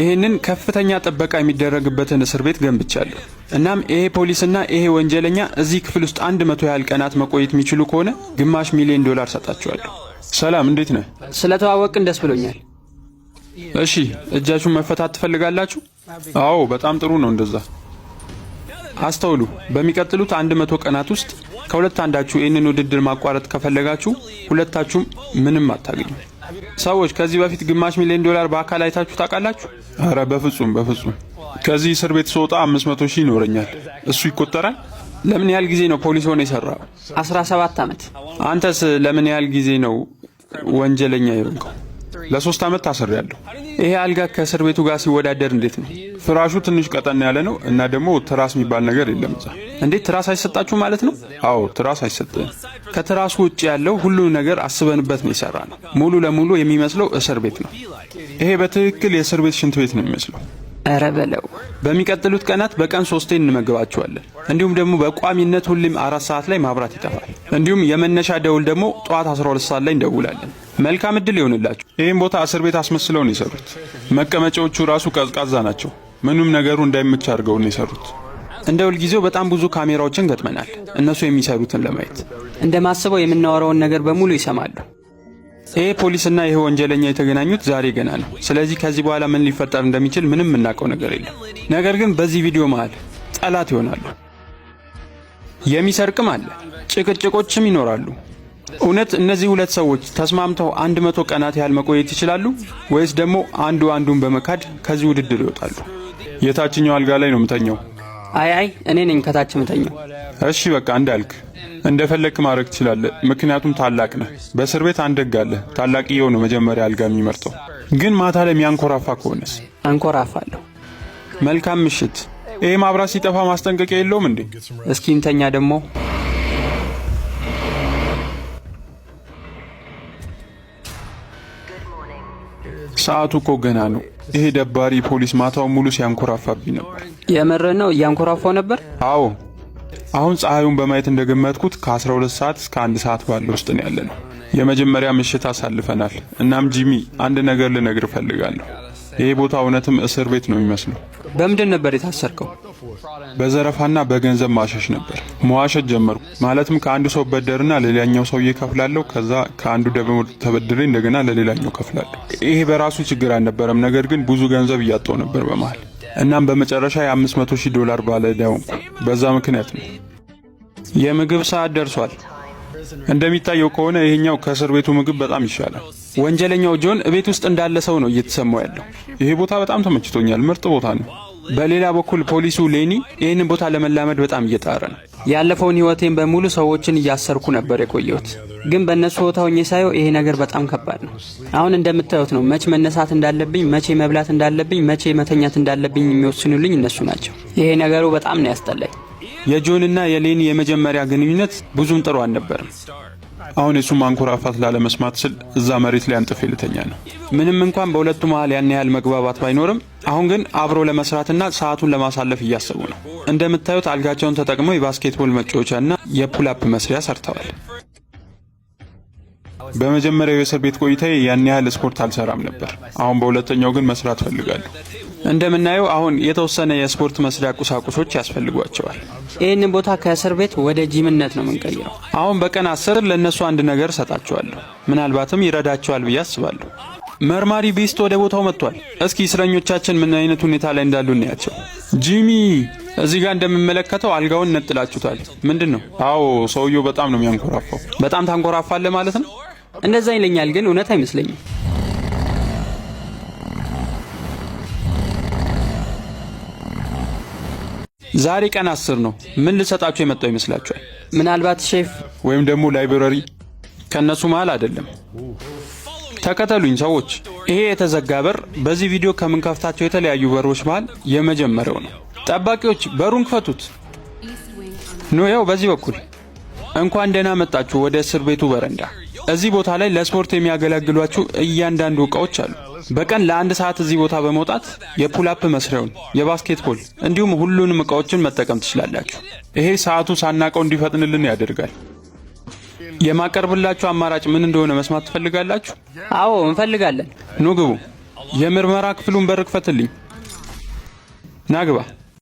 ይሄንን ከፍተኛ ጥበቃ የሚደረግበትን እስር ቤት ገንብቻለሁ። እናም ይሄ ፖሊስና ይሄ ወንጀለኛ እዚህ ክፍል ውስጥ 100 ያህል ቀናት መቆየት የሚችሉ ከሆነ $500,000 ሰጣቸዋለሁ። ሰላም፣ እንዴት ነህ? ስለተዋወቅን ደስ ብሎኛል። እሺ፣ እጃችሁን መፈታት ትፈልጋላችሁ? አዎ፣ በጣም ጥሩ ነው እንደዛ። አስተውሉ፣ በሚቀጥሉት 100 ቀናት ውስጥ ከሁለት አንዳችሁ ይህንን ውድድር ማቋረጥ ከፈለጋችሁ ሁለታችሁም ምንም አታገኙ። ሰዎች ከዚህ በፊት $500,000 በአካል አይታችሁ ታውቃላችሁ? አረ በፍጹም በፍጹም። ከዚህ እስር ቤት ስወጣ 500,000 ይኖረኛል። እሱ ይቆጠራል? ለምን ያህል ጊዜ ነው ፖሊስ ሆነ የሰራው? 17 ዓመት። አንተስ ለምን ያህል ጊዜ ነው ወንጀለኛ የሆንከው? ለ3 ዓመት ታስሬያለሁ። ይሄ አልጋ ከእስር ቤቱ ጋር ሲወዳደር እንዴት ነው? ፍራሹ ትንሽ ቀጠን ያለ ነው እና ደግሞ ትራስ የሚባል ነገር የለም እዛ። እንዴት ትራስ አይሰጣችሁ ማለት ነው? አዎ ትራስ አይሰጥም። ከትራሱ ውጭ ያለው ሁሉ ነገር አስበንበት ነው የሰራነው። ሙሉ ለሙሉ የሚመስለው እስር ቤት ነው። ይሄ በትክክል የእስር ቤት ሽንት ቤት ነው የሚመስለው። ኧረ በለው። በሚቀጥሉት ቀናት በቀን 3 እንመገባቸዋለን። እንዲሁም ደግሞ በቋሚነት ሁሌም 4 ሰዓት ላይ ማብራት ይጠፋል። እንዲሁም የመነሻ ደውል ደግሞ ጠዋት 12 ሰዓት ላይ እንደውላለን። መልካም እድል ይሆንላችሁ። ይህን ቦታ እስር ቤት አስመስለው ነው የሰሩት። መቀመጫዎቹ ራሱ ቀዝቃዛ ናቸው። ምንም ነገሩ እንዳይመች አድርገው ነው የሰሩት። እንደ ሁልጊዜው በጣም ብዙ ካሜራዎችን ገጥመናል፣ እነሱ የሚሰሩትን ለማየት። እንደማስበው የምናወራውን ነገር በሙሉ ይሰማሉ። ይሄ ፖሊስና ይሄ ወንጀለኛ የተገናኙት ዛሬ ገና ነው። ስለዚህ ከዚህ በኋላ ምን ሊፈጠር እንደሚችል ምንም የምናውቀው ነገር የለም። ነገር ግን በዚህ ቪዲዮ መሃል ጠላት ይሆናሉ። የሚሰርቅም አለ፣ ጭቅጭቆችም ይኖራሉ። እውነት እነዚህ ሁለት ሰዎች ተስማምተው 100 ቀናት ያህል መቆየት ይችላሉ ወይስ ደግሞ አንዱ አንዱን በመካድ ከዚህ ውድድር ይወጣሉ? የታችኛው አልጋ ላይ ነው የምተኛው። አይ እኔ ነኝ ከታች የምተኛው። እሺ በቃ እንዳልክ እንደፈለክ ማድረግ ትችላለህ፣ ምክንያቱም ታላቅ ነህ። በእስር ቤት አንድ ሕግ አለ፣ ታላቅየው ነው መጀመሪያ አልጋ የሚመርጠው። ግን ማታ ላይ የሚያንኮራፋ ከሆነስ? አንኮራፋለሁ። መልካም ምሽት። ይሄ ማብራት ሲጠፋ ማስጠንቀቂያ የለውም እንዴ? እስኪ እንተኛ ደግሞ። ሰዓቱ እኮ ገና ነው። ይሄ ደባሪ ፖሊስ ማታውን ሙሉ ሲያንኮራፋብኝ ነበር። የምር ነው? እያንኮራፋው ነበር? አዎ። አሁን ፀሐዩን በማየት እንደገመትኩት ከ12 ሰዓት እስከ 1 ሰዓት ባለው ውስጥ ነው ያለነው። የመጀመሪያ ምሽት አሳልፈናል። እናም ጂሚ አንድ ነገር ልነግር እፈልጋለሁ። ይሄ ቦታ እውነትም እስር ቤት ነው የሚመስለው። በምንድን ነበር የታሰርከው? በዘረፋና በገንዘብ ማሸሽ ነበር። መዋሸት ጀመርኩ። ማለትም ከአንዱ ሰው በደርና ለሌላኛው ሰው እከፍላለሁ፣ ከዛ ከአንዱ ደግሞ ተበድሬ እንደገና ለሌላኛው እከፍላለሁ። ይሄ በራሱ ችግር አልነበረም፣ ነገር ግን ብዙ ገንዘብ እያጣሁ ነበር በመሃል። እናም በመጨረሻ $500,000 ባለዕዳ ሆንኩ። በዛ ምክንያት ነው። የምግብ ሰዓት ደርሷል። እንደሚታየው ከሆነ ይሄኛው ከእስር ቤቱ ምግብ በጣም ይሻላል። ወንጀለኛው ጆን ቤት ውስጥ እንዳለ ሰው ነው እየተሰማው ያለው። ይሄ ቦታ በጣም ተመችቶኛል፣ ምርጥ ቦታ ነው። በሌላ በኩል ፖሊሱ ሌኒ ይህንን ቦታ ለመላመድ በጣም እየጣረ ነው። ያለፈውን ህይወቴን በሙሉ ሰዎችን እያሰርኩ ነበር የቆየሁት፣ ግን በእነሱ ቦታ ሆኜ ሳየው ይሄ ነገር በጣም ከባድ ነው። አሁን እንደምታዩት ነው። መቼ መነሳት እንዳለብኝ፣ መቼ መብላት እንዳለብኝ፣ መቼ መተኛት እንዳለብኝ የሚወስኑልኝ እነሱ ናቸው። ይሄ ነገሩ በጣም ነው ያስጠላኝ። የጆንና የሌኒ የመጀመሪያ ግንኙነት ብዙም ጥሩ አልነበረም። አሁን የሱ ማንኮራፋት ላለመስማት ስል እዛ መሬት ላይ አንጥፌ ልተኛ ነው። ምንም እንኳን በሁለቱ መሃል ያን ያህል መግባባት ባይኖርም አሁን ግን አብሮ ለመስራትና ሰዓቱን ለማሳለፍ እያሰቡ ነው። እንደምታዩት አልጋቸውን ተጠቅመው የባስኬትቦል መጫወቻና የፑል-አፕ መስሪያ ሰርተዋል። በመጀመሪያው የእስር ቤት ቆይታዬ ያን ያህል ስፖርት አልሰራም ነበር። አሁን በሁለተኛው ግን መስራት ፈልጋለሁ። እንደምናየው አሁን የተወሰነ የስፖርት መስሪያ ቁሳቁሶች ያስፈልጓቸዋል። ይህንን ቦታ ከእስር ቤት ወደ ጂምነት ነው የምንቀይረው። አሁን በቀን 10 ለነሱ አንድ ነገር ሰጣቸዋለሁ። ምናልባትም ይረዳቸዋል ብዬ አስባለሁ። መርማሪ ቢስት ወደ ቦታው መጥቷል። እስኪ እስረኞቻችን ምን አይነት ሁኔታ ላይ እንዳሉ እናያቸው። ጂሚ፣ እዚህ ጋር እንደምመለከተው አልጋውን ነጥላችሁታል። ምንድነው? አዎ፣ ሰውየው በጣም ነው የሚያንኮራፋው። በጣም ታንኮራፋለህ ማለት ነው? እንደዛ ይለኛል፣ ግን እውነት አይመስለኝም። ዛሬ ቀን 10 ነው። ምን ልሰጣችሁ የመጣው ይመስላችኋል? ምናልባት ሼፍ ወይም ደግሞ ላይብረሪ። ከነሱ መሃል አይደለም። ተከተሉኝ ሰዎች። ይሄ የተዘጋ በር በዚህ ቪዲዮ ከምንከፍታቸው የተለያዩ በሮች መሃል የመጀመሪያው ነው። ጠባቂዎች በሩን ክፈቱት። ኖ፣ ያው በዚህ በኩል። እንኳን ደህና መጣችሁ ወደ እስር ቤቱ በረንዳ። እዚህ ቦታ ላይ ለስፖርት የሚያገለግሏችሁ እያንዳንዱ ዕቃዎች አሉ። በቀን ለ1 ሰዓት እዚህ ቦታ በመውጣት የፑል-አፕ መስሪያውን፣ የባስኬትቦል እንዲሁም ሁሉንም ዕቃዎችን መጠቀም ትችላላችሁ። ይሄ ሰዓቱ ሳናቀው እንዲፈጥንልን ያደርጋል። የማቀርብላችሁ አማራጭ ምን እንደሆነ መስማት ትፈልጋላችሁ? አዎ እንፈልጋለን። ኑ ግቡ። የምርመራ ክፍሉን በር ክፈትልኝ። ናግባ